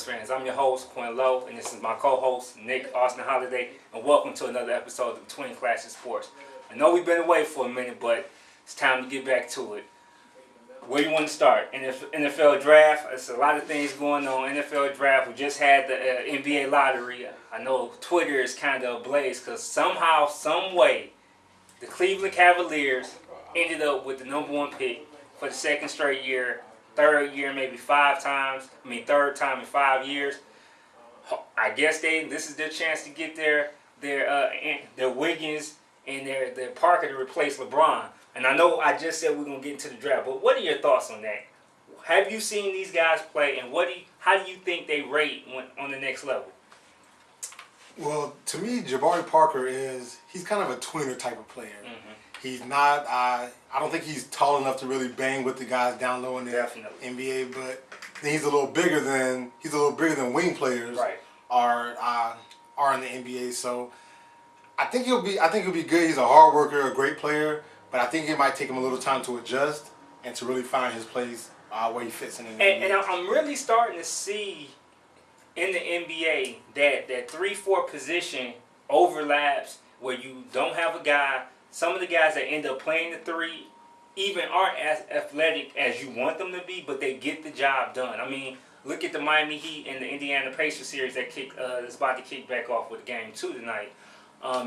sports fans? I'm your host, Quinn Lowe, and this is my co-host, Nick Austin Holiday, and welcome to another episode of Between Classes Sports. I know we've been away for a minute, but it's time to get back to it. Where do you want to start? NFL draft. There's a lot of things going on. NFL draft. We just had the NBA lottery. I know Twitter is kind of ablaze because somehow, some way, the Cleveland Cavaliers ended up with the number one pick for the second straight year. Third time in 5 years. I guess this is their chance to get their Wiggins and their Parker to replace LeBron. And I know I just said we're gonna get into the draft, but what are your thoughts on that? Have you seen these guys play, and how do you think they rate on the next level? Well, to me, Jabari Parker he's kind of a tweener type of player. Mm-hmm. He's not. I don't think he's tall enough to really bang with the guys down low in the NBA. But he's a little bigger than wing players are in the NBA. So I think he'll be good. He's a hard worker, a great player. But I think it might take him a little time to adjust and to really find his place where he fits in the NBA. And I'm really starting to see in the NBA that 3-4 position overlaps where you don't have a guy. Some of the guys that end up playing the three even aren't as athletic as you want them to be, but they get the job done. I mean, look at the Miami Heat and the Indiana Pacers series that's about to kick back off with Game 2 tonight.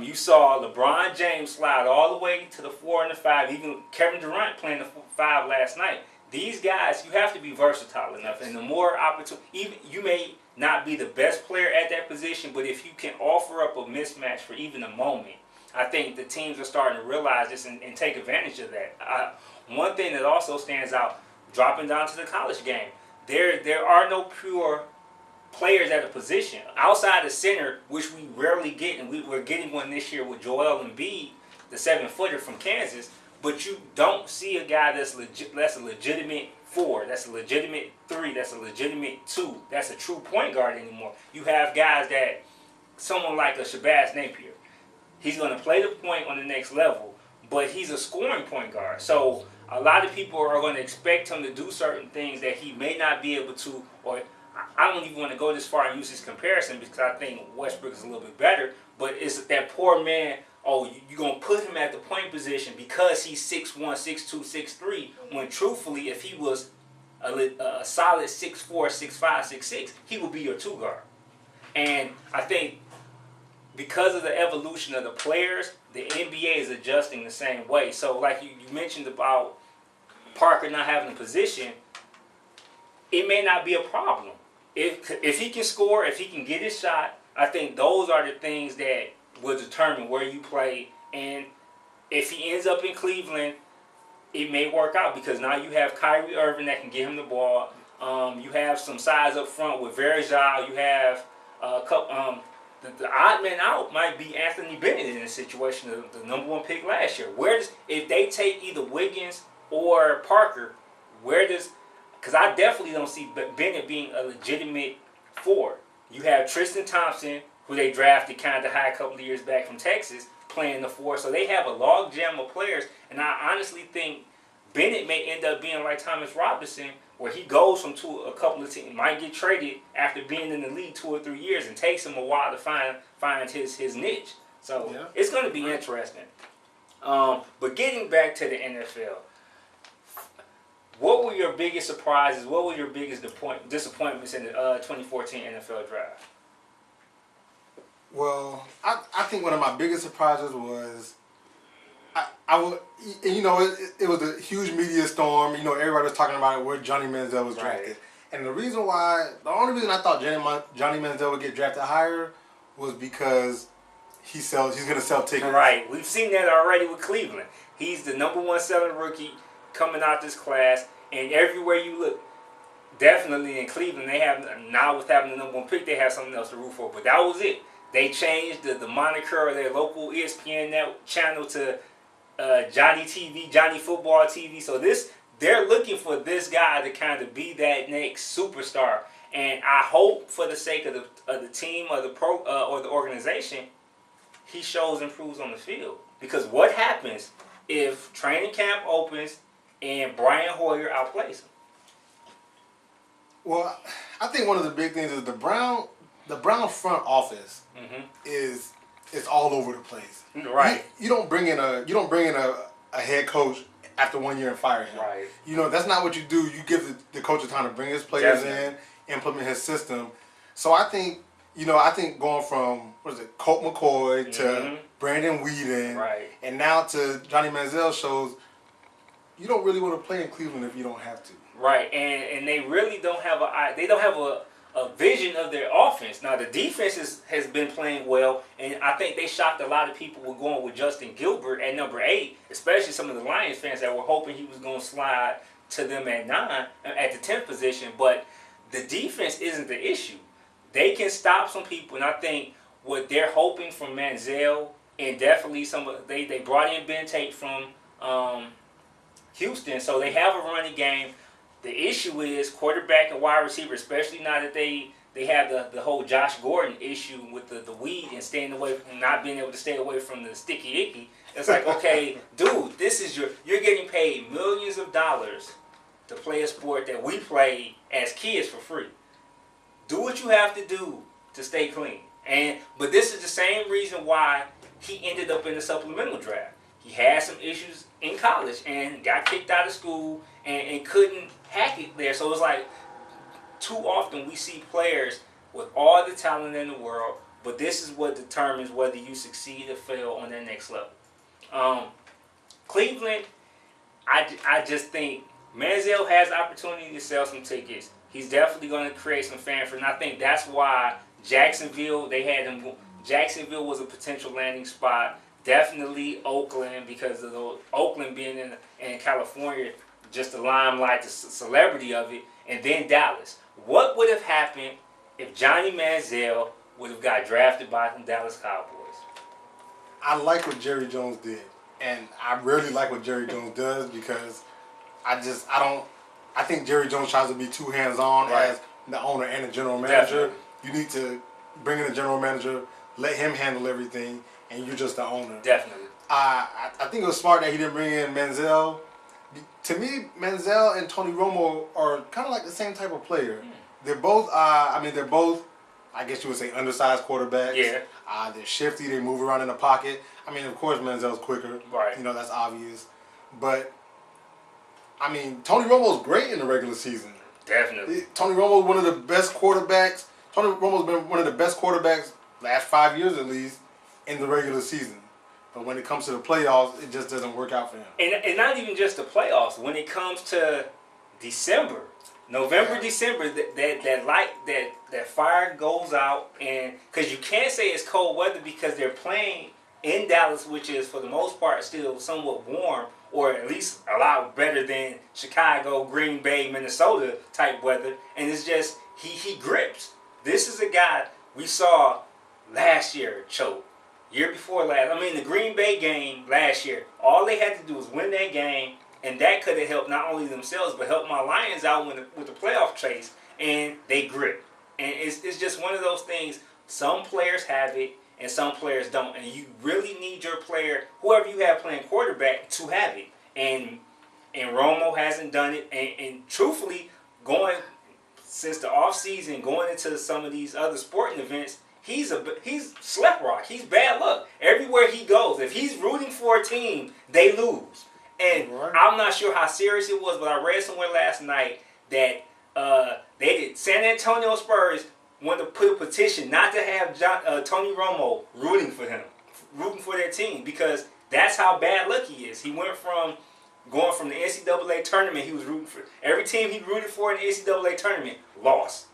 You saw LeBron James slide all the way to the 4 and the 5. Even Kevin Durant playing the 5 last night. These guys, you have to be versatile enough, and the more opportunity, even you may not be the best player at that position, but if you can offer up a mismatch for even a moment, I think the teams are starting to realize this and take advantage of that. One thing that also stands out, dropping down to the college game, there are no pure players at a position. Outside the center, which we rarely get, and we're getting one this year with Joel Embiid, the 7-footer from Kansas, but you don't see a guy that's a legitimate 4, that's a legitimate 3, that's a legitimate 2, that's a true point guard anymore. You have guys someone like a Shabazz Napier, he's going to play the point on the next level, but he's a scoring point guard. So a lot of people are going to expect him to do certain things that he may not be able to, or I don't even want to go this far and use his comparison because I think Westbrook is a little bit better, but it's that poor man, you're going to put him at the point position because he's 6'1", 6'2", 6'3", when truthfully, if he was a solid 6'4", 6'5", 6'6", he would be your 2 guard. And I think because of the evolution of the players, the NBA is adjusting the same way. So like you mentioned about Parker not having a position, it may not be a problem. If he can score, if he can get his shot, I think those are the things that will determine where you play. And if he ends up in Cleveland, it may work out because now you have Kyrie Irving that can get him the ball. You have some size up front with Verjao. You have a couple. The odd man out might be Anthony Bennett in this situation, the number one pick last year. If they take either Wiggins or Parker, because I definitely don't see Bennett being a legitimate 4. You have Tristan Thompson, who they drafted kind of high a couple of years back from Texas, playing the 4. So they have a log jam of players, and I honestly think Bennett may end up being like Thomas Robinson, where he goes from a couple of teams, might get traded after being in the league 2 or 3 years, and takes him a while to find his niche. So It's going to be interesting. But getting back to the NFL, what were your biggest surprises? What were your biggest disappointments in the 2014 NFL draft? Well, I think one of my biggest surprises was it was a huge media storm. Everybody was talking about it where Johnny Manziel was drafted. And the only reason I thought Johnny Manziel would get drafted higher was because he's going to sell tickets. Right. We've seen that already with Cleveland. He's the number 1 selling rookie coming out this class, and everywhere you look, definitely in Cleveland, they have, now with having the number 1 pick, they have something else to root for. But that was it. They changed the moniker of their local ESPN channel to Johnny TV, Johnny Football TV. So they're looking for this guy to kind of be that next superstar. And I hope, for the sake of the team or the organization, he improves on the field. Because what happens if training camp opens and Brian Hoyer outplays him? Well, I think one of the big things is the Brown front office is all over the place. Right. You don't bring in a head coach after 1 year and fire him. Right. You know, that's not what you do. You give the coach the time to bring his players in, implement his system. So I think going from Colt McCoy to Brandon Whedon, and now to Johnny Manziel shows you don't really want to play in Cleveland if you don't have to. Right, and they really don't have a vision of their offense. Now the defense has been playing well, and I think they shocked a lot of people with going with Justin Gilbert at number 8, especially some of the Lions fans that were hoping he was going to slide to them at 9, at the 10th position. But the defense isn't the issue. They can stop some people, and I think what they're hoping from Manziel, and definitely they brought in Ben Tate from Houston, so they have a running game. The issue is quarterback and wide receiver, especially now that they have the whole Josh Gordon issue with the weed and staying away from not being able to stay away from the sticky icky. It's like, okay, dude, this is you're getting paid millions of dollars to play a sport that we played as kids for free. Do what you have to do to stay clean. But this is the same reason why he ended up in the supplemental draft. He had some issues in college and got kicked out of school and couldn't hack it there. So it's like too often we see players with all the talent in the world, but this is what determines whether you succeed or fail on that next level. Cleveland, I just think Manziel has the opportunity to sell some tickets. He's definitely going to create some fanfare, and I think that's why Jacksonville was a potential landing spot. Definitely Oakland, because of Oakland being in California, just the limelight, the celebrity of it, and then Dallas. What would have happened if Johnny Manziel would have got drafted by the Dallas Cowboys? I like what Jerry Jones did, and I really like what Jerry Jones does because I think Jerry Jones tries to be too hands-on as the owner and the general manager. Definitely. You need to bring in a general manager, let him handle everything, and you're just the owner. Definitely. I think it was smart that he didn't bring in Manziel. To me, Manziel and Tony Romo are kind of like the same type of player. They're both, I guess you would say, undersized quarterbacks. Yeah. They're shifty. They move around in the pocket. I mean, of course, Manziel's quicker. Right. You know, that's obvious. But, I mean, Tony Romo's great in the regular season. Definitely. Tony Romo's one of the best quarterbacks. Tony Romo's been one of the best quarterbacks last 5 years at least in the regular season. But when it comes to the playoffs, it just doesn't work out for him. And not even just the playoffs. When it comes to December, November, December, that fire goes out, and because you can't say it's cold weather because they're playing in Dallas, which is for the most part still somewhat warm, or at least a lot better than Chicago, Green Bay, Minnesota type weather. And it's just he grips. This is a guy we saw last year choke. Year before last, the Green Bay game last year, all they had to do was win that game, and that could have helped not only themselves, but helped my Lions out with the playoff chase, and they grip. And it's just one of those things, some players have it, and some players don't, and you really need your player, whoever you have playing quarterback, to have it. And Romo hasn't done it, and truthfully, going since the offseason, going into some of these other sporting events, he's slept rock. He's bad luck. Everywhere he goes, if he's rooting for a team, they lose. And I'm not sure how serious it was, but I read somewhere last night that San Antonio Spurs wanted to put a petition not to have Tony Romo rooting for their team, because that's how bad luck he is. He went from going from the NCAA tournament, he was rooting for every team he rooted for in the NCAA tournament lost.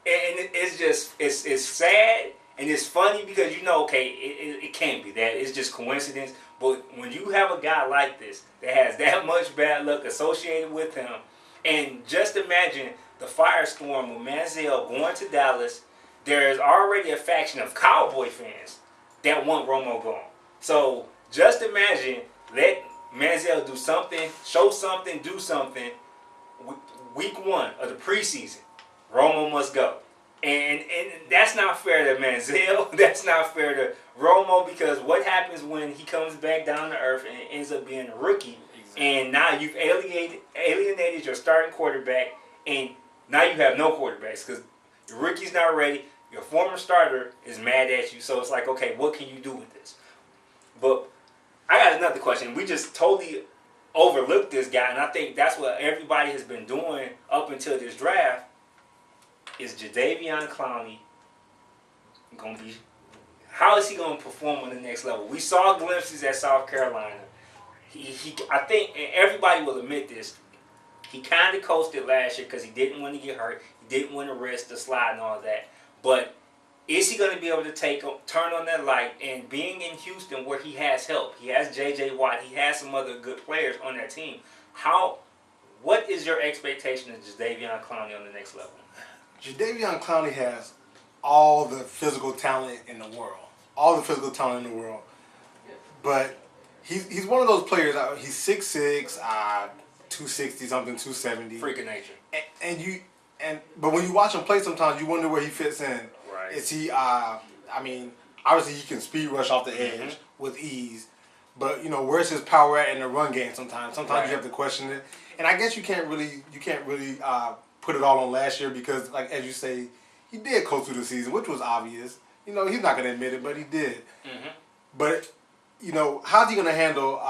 And it's just, it's sad and it's funny because it can't be that. It's just coincidence. But when you have a guy like this that has that much bad luck associated with him, and just imagine the firestorm with Manziel going to Dallas, there is already a faction of Cowboy fans that want Romo gone. So just imagine, let Manziel do something, show something, do something. Week 1 of the preseason, Romo must go. And that's not fair to Manziel. That's not fair to Romo, because what happens when he comes back down to earth and ends up being a rookie? Exactly. And now you've alienated your starting quarterback, and Now you have no quarterbacks because your rookie's not ready. Your former starter is mad at you. So it's like, okay, what can you do with this? But I got another question. We just totally overlooked this guy, and I think that's what everybody has been doing up until this draft. Is Jadeveon Clowney going to be? How is he going to perform on the next level? We saw glimpses at South Carolina. I think, and everybody will admit this, he kind of coasted last year because he didn't want to get hurt. He didn't want to risk the slide and all that. But is he going to be able to turn on that light? And being in Houston where he has help, he has J.J. Watt, he has some other good players on that team. What is your expectation of Jadeveon Clowney on the next level? Jadeveon Clowney has all the physical talent in the world. All the physical talent in the world. But he's one of those players, he's 6'6", 260 something, 270. Freak of nature. But when you watch him play, sometimes you wonder where he fits in. Right. Is he? Obviously he can speed rush off the edge with ease, but where's his power at in the run game? Sometimes right. You have to question it, and I guess you can't really put it all on last year because, like as you say, he did coast through the season, which was obvious. He's not going to admit it, but he did. Mm-hmm. But how's he going to handle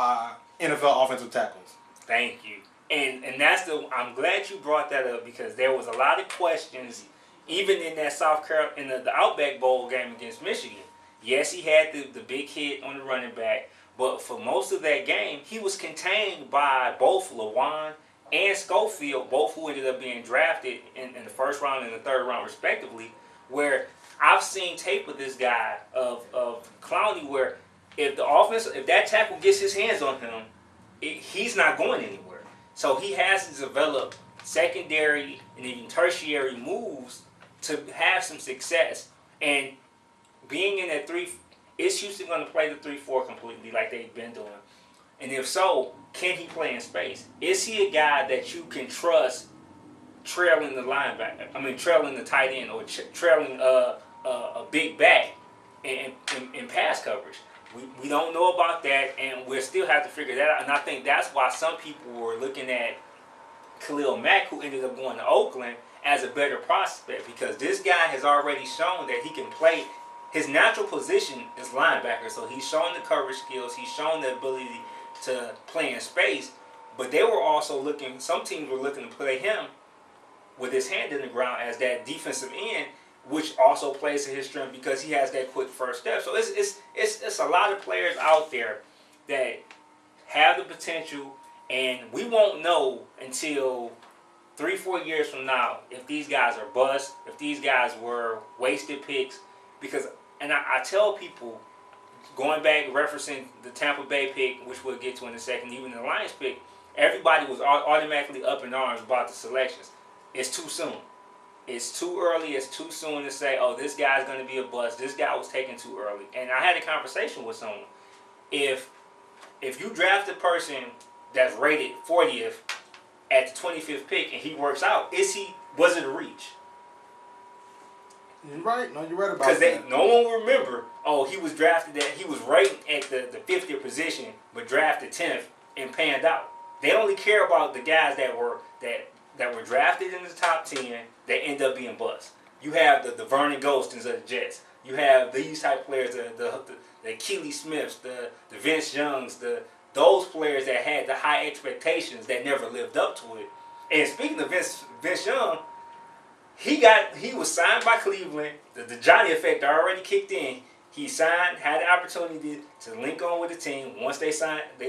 NFL offensive tackles? Thank you. And I'm glad you brought that up because there was a lot of questions, even in that South Carolina, in the Outback Bowl game against Michigan. Yes, he had the big hit on the running back, but for most of that game, he was contained by both Lewan and Schofield, both who ended up being drafted in the first round and the third round respectively, where I've seen tape of this guy, of Clowney, where if that tackle gets his hands on him, he's not going anywhere. So he has to develop secondary and even tertiary moves to have some success. And being in that 3, is Houston going to play the 3-4 completely like they've been doing? And if so, can he play in space? Is he a guy that you can trust trailing the linebacker? Trailing the tight end or trailing a big back in pass coverage? We don't know about that, and we'll still have to figure that out. And I think that's why some people were looking at Khalil Mack, who ended up going to Oakland, as a better prospect because this guy has already shown that he can play. His natural position is linebacker, so he's shown the coverage skills. He's shown the ability to play in space. But they were also some teams were looking to play him with his hand in the ground as that defensive end, which also plays to his strength because he has that quick first step. So it's a lot of players out there that have the potential, and we won't know until 3-4 years from now if these guys are bust, if these guys were wasted picks. Because, and I tell people, going back referencing the Tampa Bay pick, which we'll get to in a second, even the Lions pick, everybody was automatically up in arms about the selections. It's too soon. It's too early. It's too soon to say, oh, this guy's going to be a bust. This guy was taken too early. And I had a conversation with someone. If you draft a person that's rated 40th at the 25th pick and he works out, was it a reach? You're right. No, you're right about that. Because no one will remember, oh, he was rated at the 50th position, but drafted 10th and panned out. They only care about the guys that were drafted in the top 10 that end up being bust. You have the Vernon Gostins of the Jets. You have these type players, the Keely Smiths, the Vince Youngs, those players that had the high expectations that never lived up to it. And speaking of Vince Young, he was signed by Cleveland. The Johnny effect already kicked in. He signed, had the opportunity to link on with the team. Once they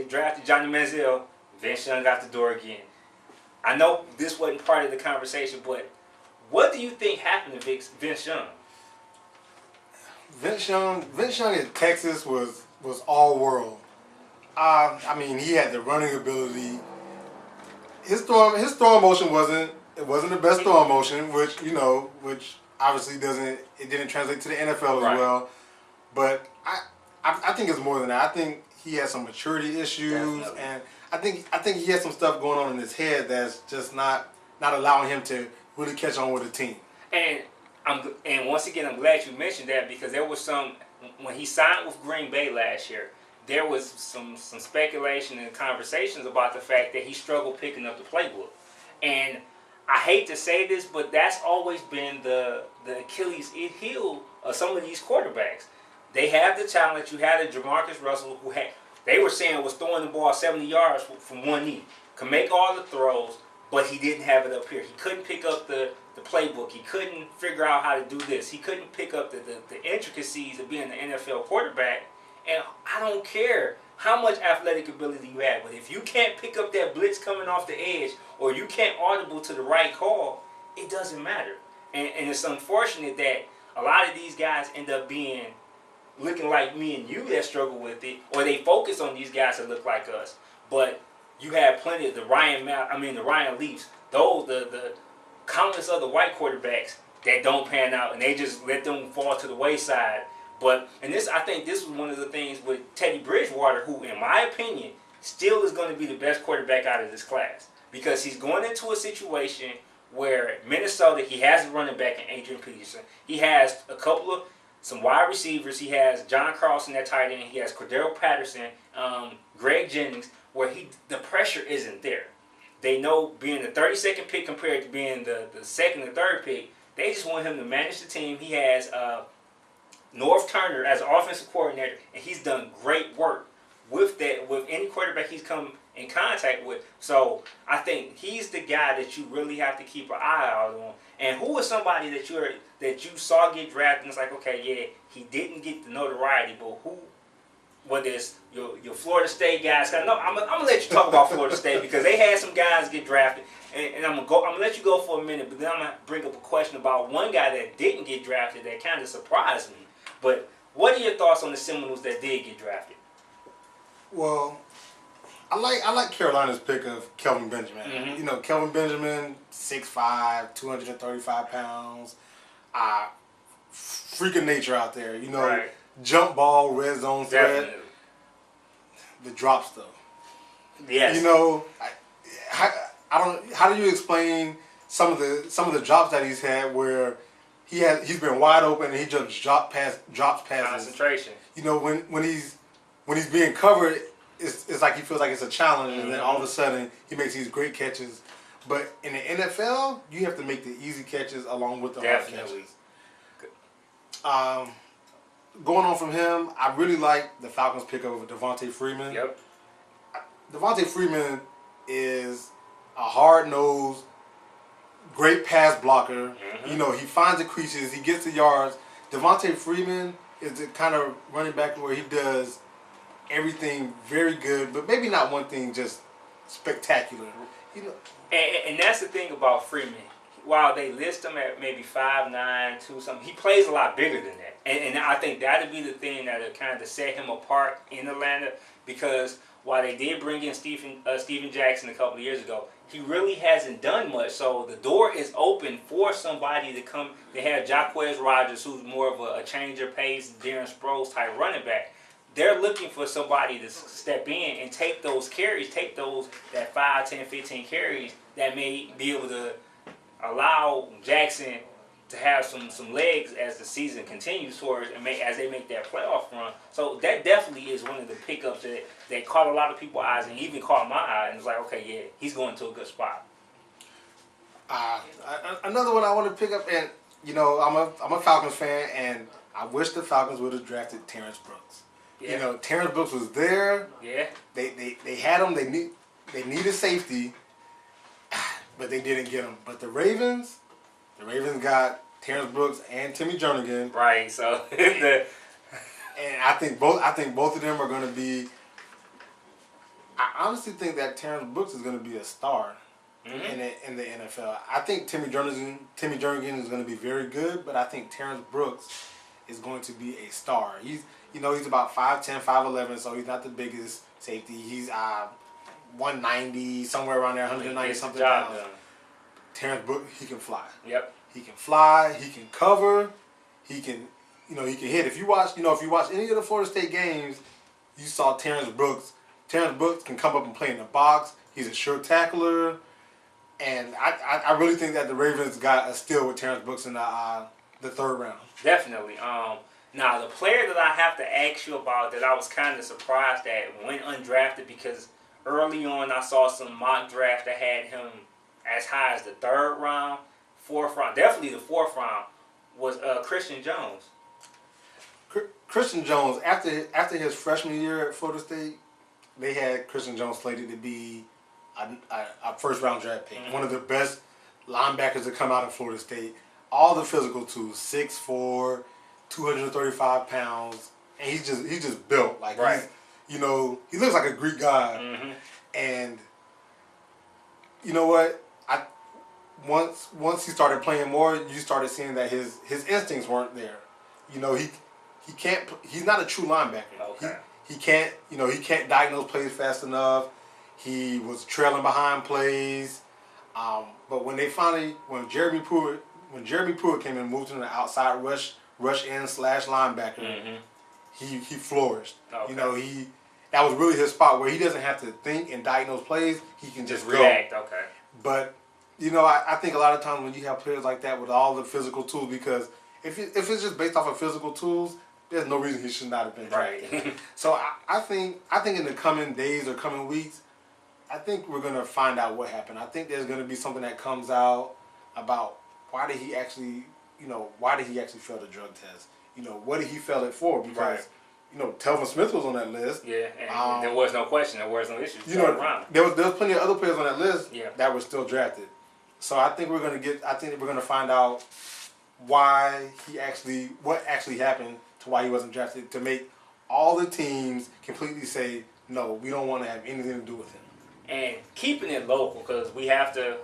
drafted Johnny Manziel, Vince Young got the door again. I know this wasn't part of the conversation, but what do you think happened to Vince Young? Vince Young at Texas was all world. He had the running ability. His throwing motion wasn't the best throwing motion, which obviously didn't translate to the NFL as well. But I think it's more than that. I think he has some maturity issues. Definitely. And I think he has some stuff going on in his head that's just not allowing him to really catch on with the team. And once again, I'm glad you mentioned that because there was when he signed with Green Bay last year, there was some speculation and conversations about the fact that he struggled picking up the playbook. And I hate to say this, but that's always been the Achilles heel of some of these quarterbacks. They have the talent. You had a Jamarcus Russell who they were saying was throwing the ball 70 yards from one knee. Could make all the throws, but he didn't have it up here. He couldn't pick up the playbook. He couldn't figure out how to do this. He couldn't pick up the intricacies of being an NFL quarterback. And I don't care how much athletic ability you have, but if you can't pick up that blitz coming off the edge, or you can't audible to the right call, it doesn't matter. And it's unfortunate that a lot of these guys end up looking like me and you that struggle with it, or they focus on these guys that look like us. But you have plenty of the Ryan Leafs, those the countless other white quarterbacks that don't pan out, and they just let them fall to the wayside. But I think this was one of the things with Teddy Bridgewater, who, in my opinion, still is going to be the best quarterback out of this class, because he's going into a situation where Minnesota, he has a running back in Adrian Peterson. He has some wide receivers. He has John Carlson at tight end. He has Cordero Patterson, Greg Jennings, where the pressure isn't there. They know being the 32nd pick compared to being the second and third pick, they just want him to manage the team. He has North Turner as an offensive coordinator, and he's done great work with any quarterback he's come in contact with. So I think he's the guy that you really have to keep an eye out on. And who is somebody that you saw get drafted and it's like, okay, yeah, he didn't get the notoriety, but who? Whether it's your Florida State guys, I'm gonna let you talk about Florida State because they had some guys get drafted, and I'm gonna let you go for a minute, but then I'm gonna bring up a question about one guy that didn't get drafted that kind of surprised me. But what are your thoughts on the Seminoles that did get drafted? Well, I like Carolina's pick of Kelvin Benjamin. Mm-hmm. You know, Kelvin Benjamin, 6'5", 235 pounds, freak of nature out there. You know, right. Jump ball, red zone threat. Definitely. The drops though. Yes. You know, how do you explain some of the drops that he's had where he's been wide open and he just drops passes. Concentration. You know, when he's being covered, it's like he feels like it's a challenge, and then all of a sudden he makes these great catches. But in the NFL, you have to make the easy catches along with the hard catches. Going on from him, I really like the Falcons pick of Devontae Freeman. Yep. Devontae Freeman is a hard-nosed, great pass blocker. Mm-hmm. You know, he finds the creases, he gets the yards. Devontae Freeman is the kind of running back where he does everything very good, but maybe not one thing just spectacular. You know, and that's the thing about Freeman. While they list him at maybe 5'9", 2 something, he plays a lot bigger than that. And I think that'll be the thing that'll kind of set him apart in Atlanta, because while they did bring in Steven Jackson a couple of years ago, he really hasn't done much. So the door is open for somebody to come. They have Jacquez Rodgers, who's more of a changer pace, Darren Sproles type running back. They're looking for somebody to step in and take those carries, that 5, 10, 15 carries that may be able to allow Jackson to have some legs as the season continues towards as they make that playoff run. So that definitely is one of the pickups that caught a lot of people's eyes and even caught my eye. And it's like, okay, yeah, he's going to a good spot. Another one I want to pick up, and you know, I'm a Falcons fan, and I wish the Falcons would have drafted Terrence Brooks. Yeah. You know, Terrence Brooks was there. Yeah. They had him. They needed safety, but they didn't get him. But the Ravens got Terrence Brooks and Timmy Jernigan. Right. So and I think both of them are going to be. I honestly think that Terrence Brooks is going to be a star in the NFL. I think Timmy Jernigan is going to be very good, but I think Terrence Brooks is going to be a star. He's about 5'10", 5'11", so he's not the biggest safety. He's 190, somewhere around there, 190 something pounds. Terrence Brooks, he can fly. Yep. He can fly. He can cover. He can hit. If you watch any of the Florida State games, you saw Terrence Brooks. Terrence Brooks can come up and play in the box. He's a sure tackler, and I really think that the Ravens got a steal with Terrence Brooks in the third round. Definitely. Now the player that I have to ask you about that I was kind of surprised at went undrafted, because early on I saw some mock draft that had him as high as the 3rd round, 4th round, definitely the 4th round, was Christian Jones. Christian Jones, after his freshman year at Florida State, they had Christian Jones slated to be a first-round draft pick. One of the best linebackers to come out of Florida State. All the physical tools, 6'4", 235 pounds, and he's just built like right. He looks like a Greek god. And you know what? Once he started playing more, you started seeing that his instincts weren't there. He's not a true linebacker. Okay. He can't diagnose plays fast enough. He was trailing behind plays. But when Jeremy Pruitt came in and moved him to the outside rush in / linebacker, he flourished. Okay. That was really his spot where he doesn't have to think and diagnose plays. He can just react. Go. Okay. But I think a lot of times when you have players like that with all the physical tools, because if it's just based off of physical tools, there's no reason he should not have been drafted. Right. So I think in the coming days or coming weeks, I think we're gonna find out what happened. I think there's gonna be something that comes out about why did he actually fail the drug test? What did he fail it for? Because Telvin Smith was on that list. Yeah, and there was no question. There was no issue. There was plenty of other players on that list that were still drafted. So I think we're gonna find out what actually happened to why he wasn't drafted, to make all the teams completely say, no, we don't want to have anything to do with him. And keeping it local, because we have to,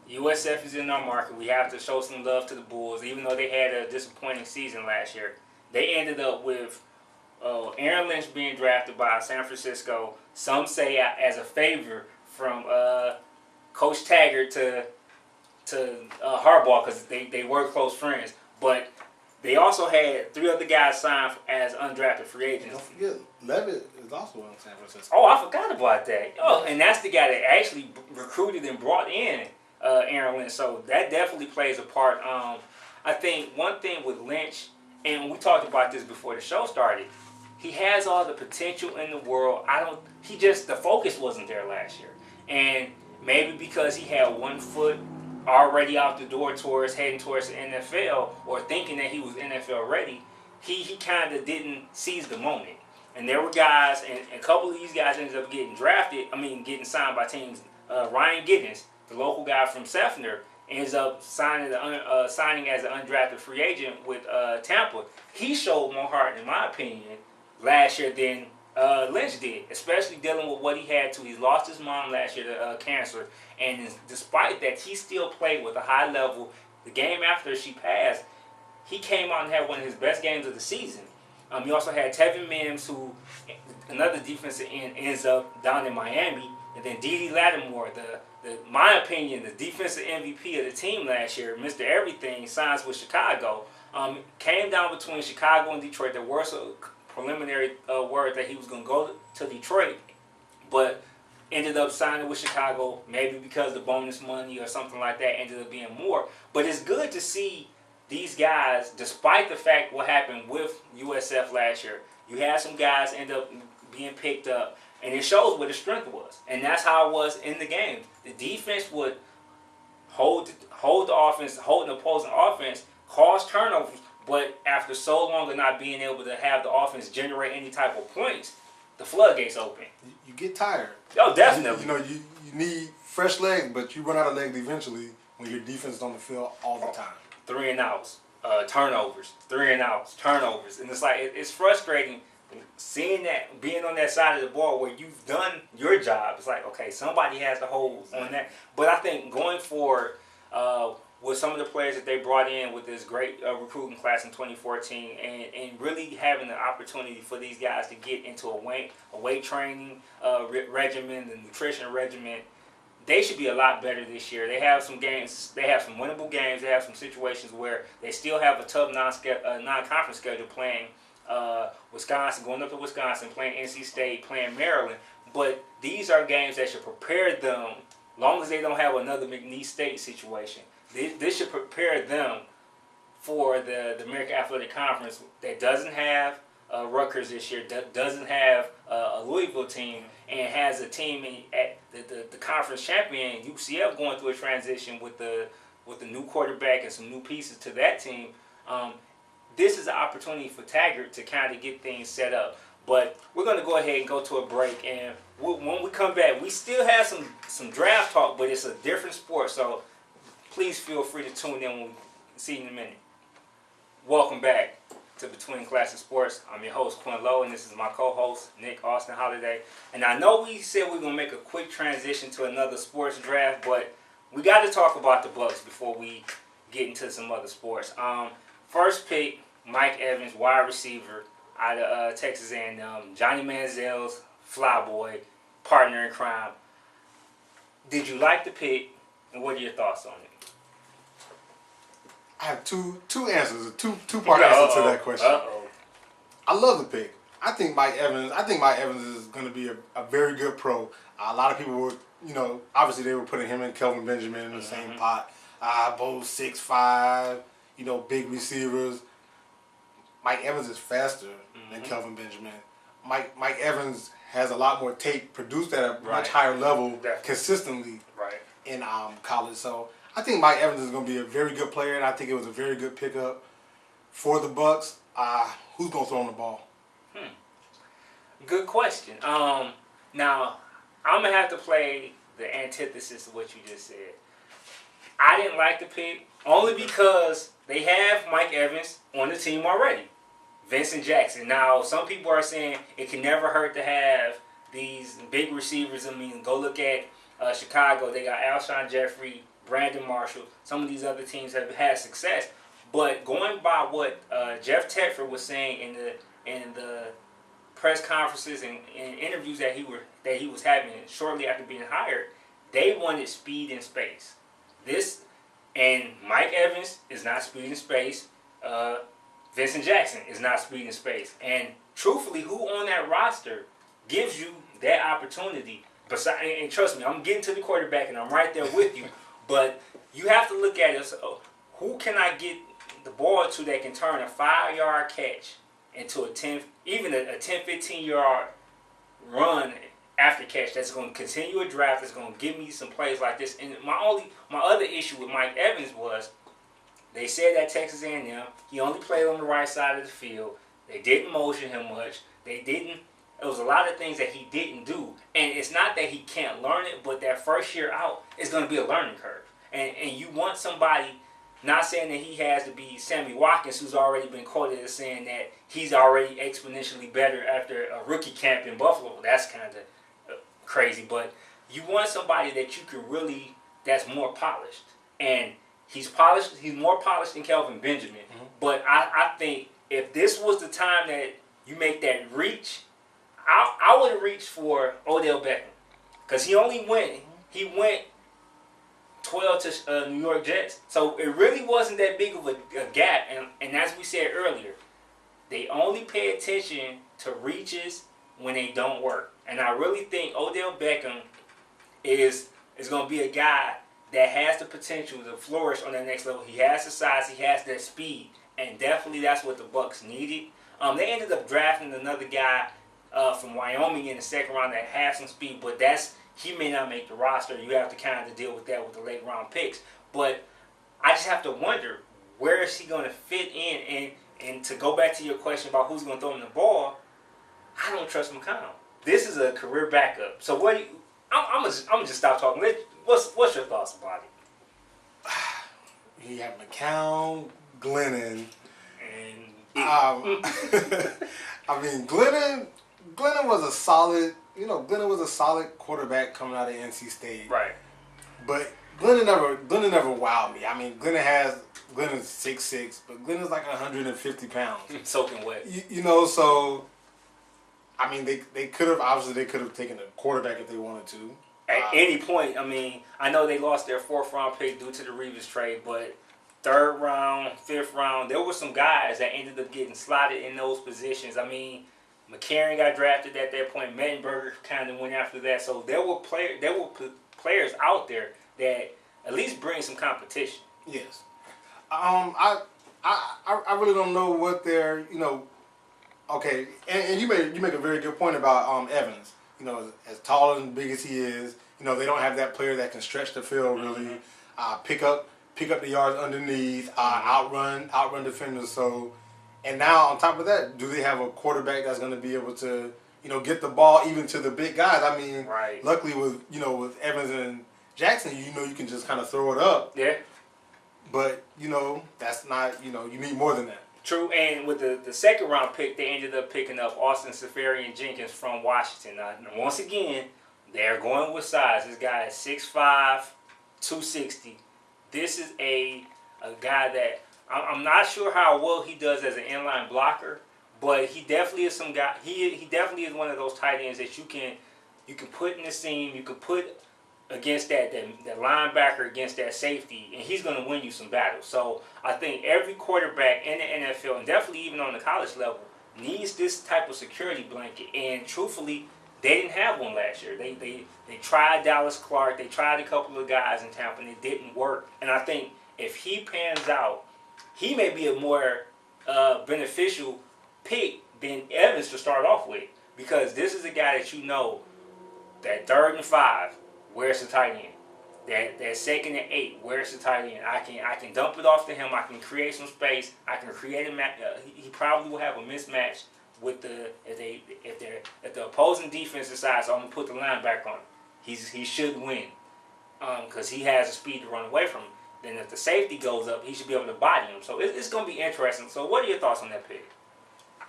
USF is in our market, we have to show some love to the Bulls, even though they had a disappointing season last year. They ended up with Aaron Lynch being drafted by San Francisco, some say as a favor from Coach Taggart to Harbaugh, because they were close friends. But they also had 3 other guys signed as undrafted free agents. Don't forget, Levitt is also in San Francisco. Oh, I forgot about that. Oh, and that's the guy that actually recruited and brought in Aaron Lynch. So that definitely plays a part. I think one thing with Lynch, and we talked about this before the show started, he has all the potential in the world. The focus wasn't there last year. And maybe because he had one foot already out the door heading towards the NFL, or thinking that he was NFL ready, he kind of didn't seize the moment. And there were guys, and a couple of these guys ended up getting signed by teams. Ryan Giddens, the local guy from Sefner, ends up signing as an undrafted free agent with Tampa. He showed more heart, in my opinion, last year than Lynch did, especially dealing with what he had to. He lost his mom last year to cancer, and despite that, he still played with a high level. The game after she passed, he came out and had one of his best games of the season. You also had Tevin Mims, who, another defensive end, ends up down in Miami, and then Dede Lattimore, my opinion, the defensive MVP of the team last year, Mr. Everything, signs with Chicago. Came down between Chicago and Detroit. There were some preliminary word that he was going to go to Detroit, but ended up signing with Chicago, maybe because the bonus money or something like that ended up being more. But it's good to see these guys, despite the fact what happened with USF last year, you had some guys end up being picked up, and it shows where the strength was. And that's how it was in the game. The defense would hold the offense, hold the opposing offense, cause turnovers, but after so long of not being able to have the offense generate any type of points, the floodgates open. You get tired. Oh, definitely. You need fresh legs, but you run out of legs eventually when your defense is on the field all the time. 3 and outs, turnovers, 3 and outs, turnovers. And it's like, it's frustrating seeing that, being on that side of the ball where you've done your job. It's like, okay, somebody has to hold on that. But I think going forward, with some of the players that they brought in with this great recruiting class in 2014, and really having the opportunity for these guys to get into a weight training regimen, the nutrition regimen, they should be a lot better this year. They have some games, they have some winnable games, they have some situations where they still have a tough non-conference schedule, playing Wisconsin, going up to Wisconsin, playing NC State, playing Maryland. But these are games that should prepare them, long as they don't have another McNeese State situation. This should prepare them for the American Athletic Conference that doesn't have Rutgers this year, doesn't have a Louisville team, and has a team at the conference champion UCF going through a transition with the new quarterback and some new pieces to that team. This is an opportunity for Taggart to kind of get things set up. But we're going to go ahead and go to a break, and when we come back, we still have some draft talk, but it's a different sport, so please feel free to tune in when we see you in a minute. Welcome back to Between Classic Sports. I'm your host, Quinn Lowe, and this is my co-host, Nick Austin Holiday. And I know we said we're going to make a quick transition to another sports draft, but we got to talk about the Bucks before we get into some other sports. First pick, Mike Evans, wide receiver out of Texas A&M, Johnny Manziel's flyboy, partner in crime. Did you like the pick, and what are your thoughts on it? I have two answers, a two-part answer to that question. I love the pick. I think Mike Evans is going to be a very good pro. A lot of people were, obviously they were putting him and Kelvin Benjamin in the same pot. Both 6'5", big receivers. Mike Evans is faster than Kelvin Benjamin. Mike Evans has a lot more tape produced at a much higher level consistently in college. So I think Mike Evans is going to be a very good player, and I think it was a very good pickup for the Bucks. Who's going to throw on the ball? Good question. Now, I'm going to have to play the antithesis of what you just said. I didn't like the pick only because they have Mike Evans on the team already. Vincent Jackson. Now, some people are saying it can never hurt to have these big receivers. I mean, go look at Chicago. They got Alshon Jeffrey, Brandon Marshall. Some of these other teams have had success. But going by what Jeff Tedford was saying in the press conferences and interviews that he was having shortly after being hired, they wanted speed and space. And Mike Evans is not speed and space. Vincent Jackson is not speed and space. And truthfully, who on that roster gives you that opportunity? And trust me, I'm getting to the quarterback and I'm right there with you. But you have to look at it. So who can I get the ball to that can turn a 5-yard catch into a 10-15-yard run after catch that's going to continue a draft, that's going to give me some plays like this. And my other issue with Mike Evans was they said at Texas A&M he only played on the right side of the field. They didn't motion him much. It was a lot of things that he didn't do. And it's not that he can't learn it, but that first year out is going to be a learning curve. And you want somebody, not saying that he has to be Sammy Watkins, who's already been quoted as saying that he's already exponentially better after a rookie camp in Buffalo. That's kind of crazy, but you want somebody that you can really, that's more polished. And he's polished. He's more polished than Kelvin Benjamin. But I think if this was the time that you make that reach, I would have reached for Odell Beckham, because he went 12 to New York Jets. So it really wasn't that big of a gap. And as we said earlier, they only pay attention to reaches when they don't work. And I really think Odell Beckham is going to be a guy that has the potential to flourish on that next level. He has the size, he has that speed, and definitely that's what the Bucks needed. They ended up drafting another guy from Wyoming in the second round that has some speed, but he may not make the roster. You have to kind of deal with that with the late round picks. But I just have to wonder, where is he going to fit in? And to go back to your question about who's going to throw him the ball, I don't trust McCown. This is a career backup. So what? I'm gonna just stop talking. What's your thoughts about it? You have McCown, Glennon, and I mean Glennon was a solid. Glennon was a solid quarterback coming out of NC State. Right. But Glennon never wowed me. I mean, Glennon's 6'6", but Glennon's like 150 pounds. Soaking wet. So. I mean, they could have taken a quarterback if they wanted to. At any point, I mean, I know they lost their 4th round pick due to the Reeves trade, but 3rd round, 5th round, there were some guys that ended up getting slotted in those positions. I mean, McCarron got drafted at that point. Mettenberger kind of went after that. So there were players out there that at least bring some competition. Yes. I really don't know what their Okay, and you make a very good point about Evans. You know, as tall and big as he is, you know, they don't have that player that can stretch the field really, pick up the yards underneath, outrun defenders. So, and now on top of that, do they have a quarterback that's going to be able to, you know, get the ball even to the big guys? I mean, luckily with Evans and Jackson, you know, you can just kind of throw it up. Yeah. But you know, that's not, you know, you need more than that. True, and with the second round pick, they ended up picking up Austin Seferian-Jenkins from Washington. Once again, they're going with size. This guy is 6'5", 260. This is a guy that I'm not sure how well he does as an inline blocker, but he definitely is some guy. He definitely is one of those tight ends that you can put in the seam. You can put against that linebacker, against that safety, and he's going to win you some battles. So I think every quarterback in the NFL, and definitely even on the college level, needs this type of security blanket. And truthfully, they didn't have one last year. They tried Dallas Clark, they tried a couple of guys in Tampa, and it didn't work. And I think if he pans out, he may be a more beneficial pick than Evans to start off with, because this is a guy that you know that 3rd and 5. Where's the tight end? That 2nd and 8. Where's the tight end? I can dump it off to him. I can create some space. I can create a match. He probably will have a mismatch with if the opposing defense decides, I'm gonna put the linebacker on him. He should win because he has the speed to run away from him. Then if the safety goes up, he should be able to body him. So it's gonna be interesting. So what are your thoughts on that pick?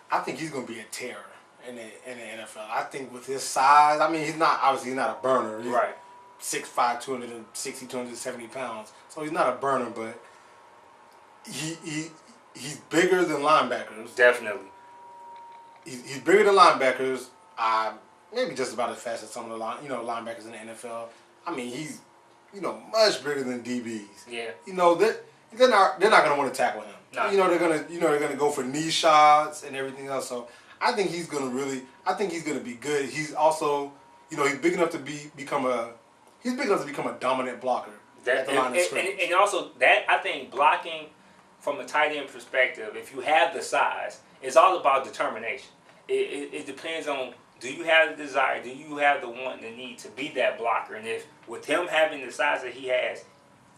I think he's gonna be a terror in the NFL. I think with his size, I mean, he's not a burner. He's right. 6'5", 260, 270 pounds. So he's not a burner, but he's bigger than linebackers. Definitely. He's bigger than linebackers. Maybe just about as fast as some of the linebackers in the NFL. I mean, he's much bigger than DBs. Yeah. You know that they're not gonna want to tackle him. No. They're gonna go for knee shots and everything else. So I think he's gonna be good. He's also he's big enough to become a dominant blocker at the line of scrimmage. And also that, I think, blocking from a tight end perspective, if you have the size, it's all about determination. It depends on, do you have the desire, do you have the want and the need to be that blocker? And if with him having the size that he has,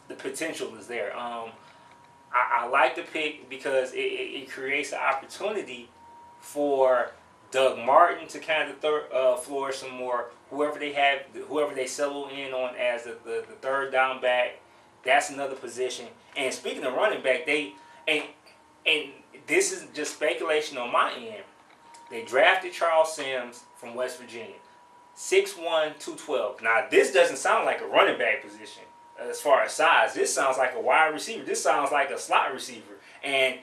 the potential is there. I like the pick because it creates an opportunity for Doug Martin to kind of flourish some more. Whoever they settle in on as the third down back, that's another position. And speaking of running back, and this is just speculation on my end, they drafted Charles Sims from West Virginia, 6'1", 212. Now this doesn't sound like a running back position as far as size. This sounds like a wide receiver. This sounds like a slot receiver. And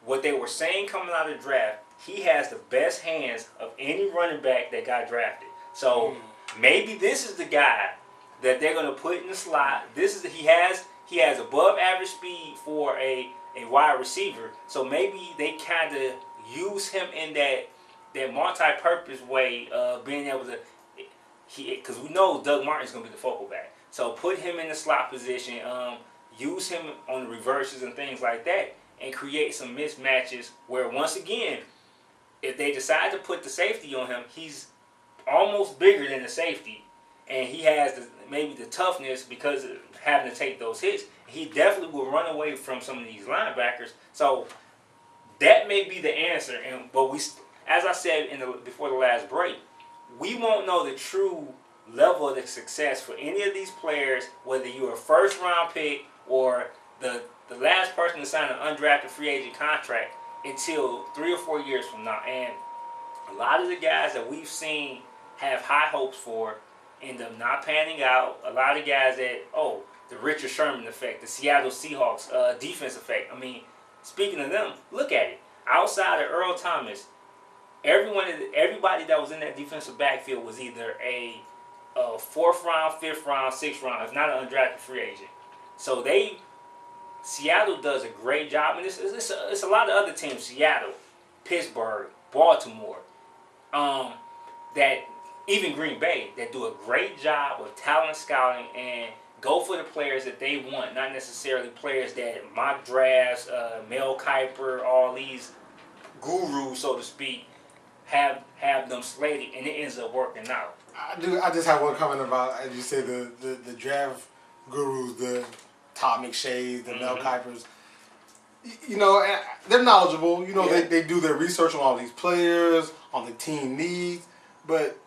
what they were saying coming out of the draft, he has the best hands of any running back that got drafted. So maybe this is the guy that they're going to put in the slot. He has above average speed for a wide receiver. So maybe they kind of use him in that multi-purpose way of being able to, because we know Doug Martin's going to be the focal back. So put him in the slot position, use him on the reverses and things like that, and create some mismatches where, once again, if they decide to put the safety on him, he's almost bigger than the safety, and he has maybe the toughness because of having to take those hits. He definitely will run away from some of these linebackers. So that may be the answer. But as I said before the last break, we won't know the true level of the success for any of these players, whether you're a first-round pick or the last person to sign an undrafted free agent contract, until 3 or 4 years from now. And a lot of the guys that we've seen have high hopes for end up not panning out. A lot of guys that, the Richard Sherman effect, the Seattle Seahawks defense effect. I mean, speaking of them, look at it. Outside of Earl Thomas, everybody that was in that defensive backfield was either a 4th round, 5th round, 6th round, if not an undrafted free agent. So Seattle does a great job, and it's a lot of other teams, Seattle, Pittsburgh, Baltimore, that even Green Bay, that do a great job of talent scouting and go for the players that they want, not necessarily players that mock drafts, Mel Kiper, all these gurus, so to speak, have them slated, and it ends up working out. I just have one comment about, as you say, the draft gurus, the Todd McShays, the Mel Kipers. You know, they're knowledgeable. You know, they do their research on all these players, on the team needs. But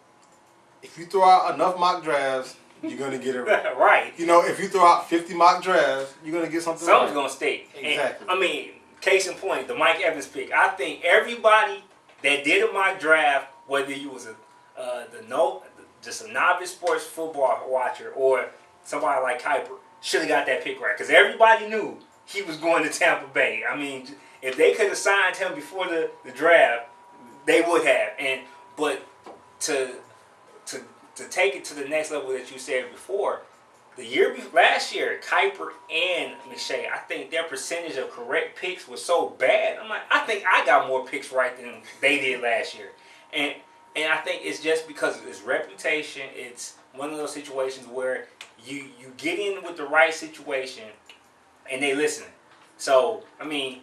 if you throw out enough mock drafts, you're going to get it right. Right. You know, if you throw out 50 mock drafts, you're going to get something Something's right. going to stick. Exactly. And, I mean, case in point, the Mike Evans pick. I think everybody that did a mock draft, whether you was just a novice sports football watcher or somebody like Kuiper, should have got that pick right. Because everybody knew he was going to Tampa Bay. I mean, if they could have signed him before the draft, they would have. But to take it to the next level that you said before, last year, Kuiper and McShay, I think their percentage of correct picks was so bad. I'm like, I think I got more picks right than they did last year. And I think it's just because of his reputation. It's one of those situations where you get in with the right situation and they listen. So, I mean,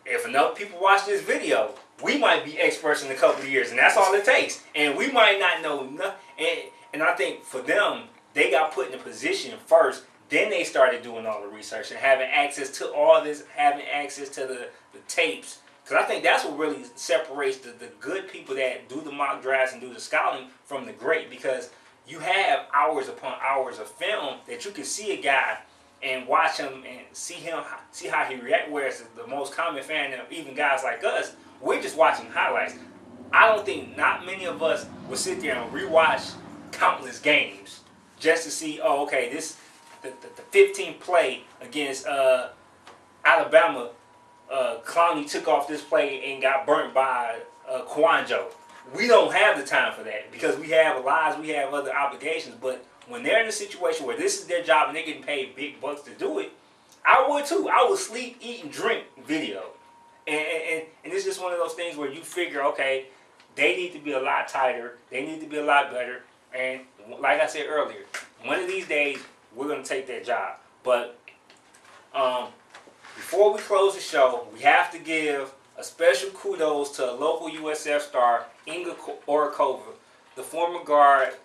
if enough people watch this video, we might be experts in a couple of years, and that's all it takes. And we might not know nothing. And I think for them, they got put in a position first. Then they started doing all the research and having access to all this, having access to the tapes. Because I think that's what really separates the good people that do the mock drafts and do the scouting from the great. Because you have hours upon hours of film that you can see a guy and watch him and see how he reacts. Whereas the most common fan, even guys like us, we're just watching highlights. I don't think not many of us will sit there and rewatch countless games just to see, oh, okay, the 15th play against Alabama, Clowney took off this play and got burnt by Kwanjo. We don't have the time for that because we have lives, we have other obligations. But when they're in a situation where this is their job and they're getting paid big bucks to do it, I would too. I would sleep, eat, and drink video. And it's just one of those things where you figure, okay, they need to be a lot tighter. They need to be a lot better. And like I said earlier, one of these days, we're going to take that job. But before we close the show, we have to give a special kudos to a local USF star, Inga Orakova, the former guard,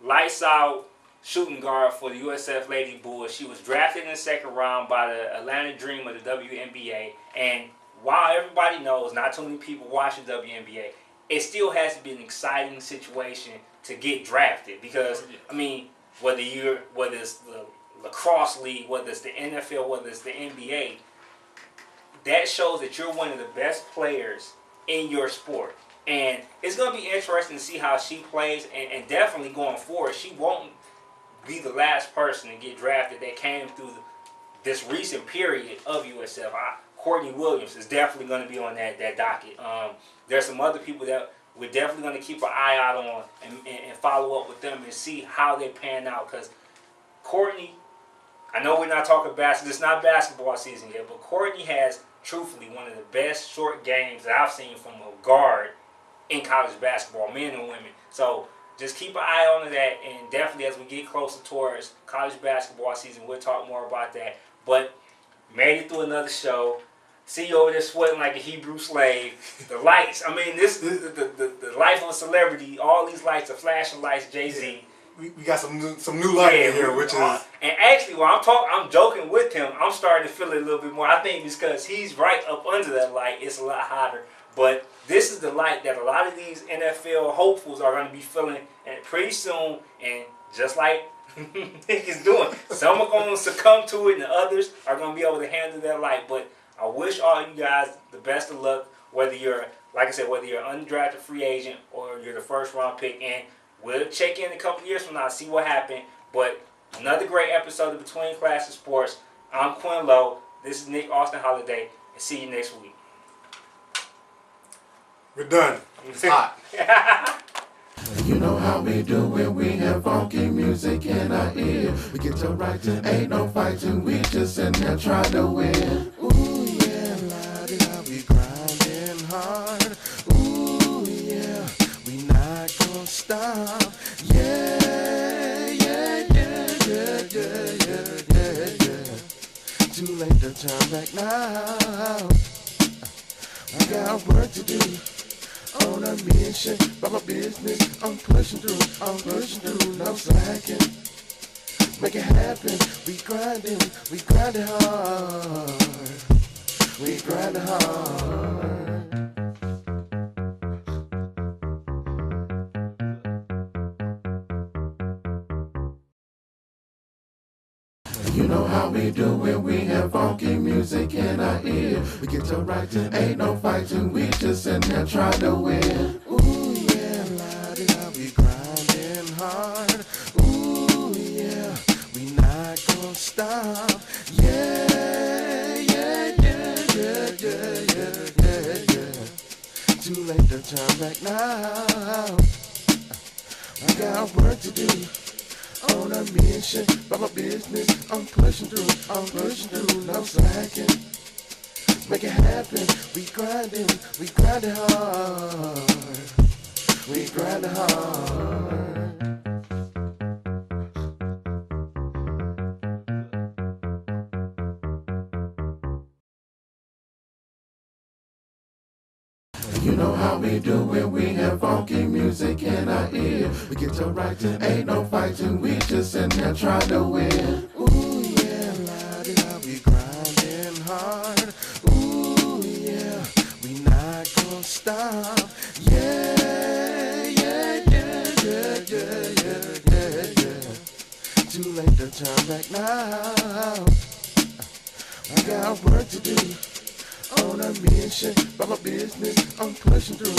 lights out shooting guard for the USF Lady Bulls. She was drafted in the second round by the Atlanta Dream of the WNBA. And while everybody knows not too many people watch the WNBA, it still has to be an exciting situation to get drafted. Because, I mean, whether it's the lacrosse league, whether it's the NFL, whether it's the NBA, that shows that you're one of the best players in your sport. And it's going to be interesting to see how she plays. And definitely going forward, she won't be the last person to get drafted that came through this recent period of USF. Courtney Williams is definitely going to be on that docket. There's some other people that we're definitely going to keep an eye out on and follow up with them and see how they pan out. Because Courtney, I know we're not talking basketball. It's not basketball season yet, but Courtney has truthfully one of the best short games that I've seen from a guard in college basketball, men and women. So just keep an eye on that, and definitely as we get closer towards college basketball season, we'll talk more about that. But made it through another show. See you over there sweating like a Hebrew slave. The lights, I mean, the life of a celebrity. All these lights are flashing lights. Jay-Z. We got some new lighting in here, which is. And actually, while I'm joking with him, I'm starting to feel it a little bit more. I think because he's right up under that light, it's a lot hotter. But this is the light that a lot of these NFL hopefuls are going to be feeling pretty soon. And just like Nick is doing, some are going to succumb to it, and the others are going to be able to handle that light. But I wish all you guys the best of luck, whether you're, like I said, whether you're an undrafted free agent or you're the first round pick. And we'll check in a couple years from now, see what happened. But another great episode of Between Classes Sports. I'm Quinn Lowe. This is Nick Austin Holiday. And see you next week. We're done. It's hot. You know how we do it, we have funky music in our ear. We get to writing, ain't no fighting, we just in there trying to win. Ooh yeah, la-di-da, we grinding hard. Ooh yeah, we not gonna stop. Yeah, yeah, yeah, yeah, yeah, yeah, yeah, yeah. Too late to turn back now. We got got work to do. On a mission, by my business, I'm pushing through, no slacking. Make it happen, we grinding hard. We grinding hard. You know how we do when we have funky music in our ear. We get to writing, ain't no fighting, we just in there trying to win. Ooh yeah, la-di-da, we grinding hard. Ooh yeah, we not gonna stop. Yeah, yeah, yeah, yeah, yeah, yeah, yeah, yeah. Too late to turn back now. I got work to do. On a mission, by my business, I'm pushing through, no slacking. Make it happen, we grinding hard. We grinding hard. You know how we do when we have funky music in our ear. We get to writing, ain't no fighting, we just in there trying to win. Ooh yeah, la-di-da, we grinding hard. Ooh yeah, we not gonna stop. Yeah, yeah, yeah, yeah, yeah, yeah, yeah, yeah. Too late to turn back now. I got work to do. On a mission, by my business, I'm pushing through,